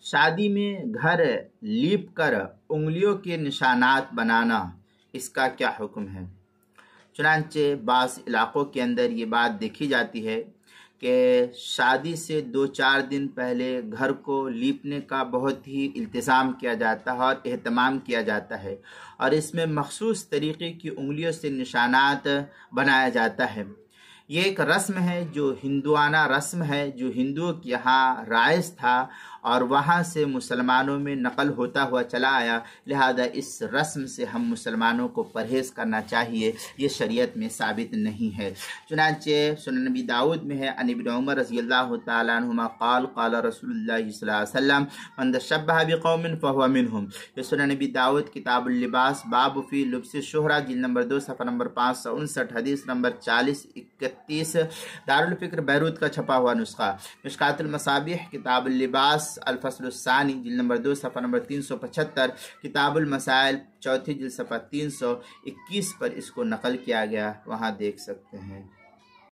شادی میں گھر لیپ کر انگلیوں کے نشانات بنانا، اس کا کیا حکم ہے؟ چنانچہ بعض علاقوں کے اندر یہ بات دیکھی جاتی ہے کہ شادی سے 2-4 دن پہلے گھر کو لیپنے کا بہت ہی التزام کیا جاتا ہے اور اہتمام کیا جاتا ہے، اور اس میں مخصوص طریقے کی انگلیوں سے نشانات بنایا جاتا ہے۔ یہ ایک رسم ہے جو ہندوانہ رسم ہے، جو ہندوؤں کے یہاں رائج تھا اور وہاں سے مسلمانوں میں نقل ہوتا ہوا چلا آیا، لہذا اس رسم سے ہم مسلمانوں کو پرہیز کرنا چاہیے، یہ شریعت میں ثابت نہیں ہے۔ چنانچہ سنن نبی داؤد میں ہے، عن ابن عمر رضی اللہ تعالیٰ عنہما قال قال رسول اللہ صلی اللہ علیہ وسلم من تشبہ بقوم فہو منہم۔ یہ سنن نبی داؤد کتاب اللباس باب فی لبس الشہرہ جلد نمبر 2 صفحہ نمبر 559 حدیث نمبر 4031 دارالفکر بیروت کا چھپا ہوا نسخہ۔ مشکات المصابیح کتاب اللباس الفصل الثانی جلد نمبر 2 صفحہ نمبر 375 کتاب المسائل چوتھی جلد صفحہ 321 پر اس کو نقل کیا گیا، وہاں دیکھ سکتے ہیں۔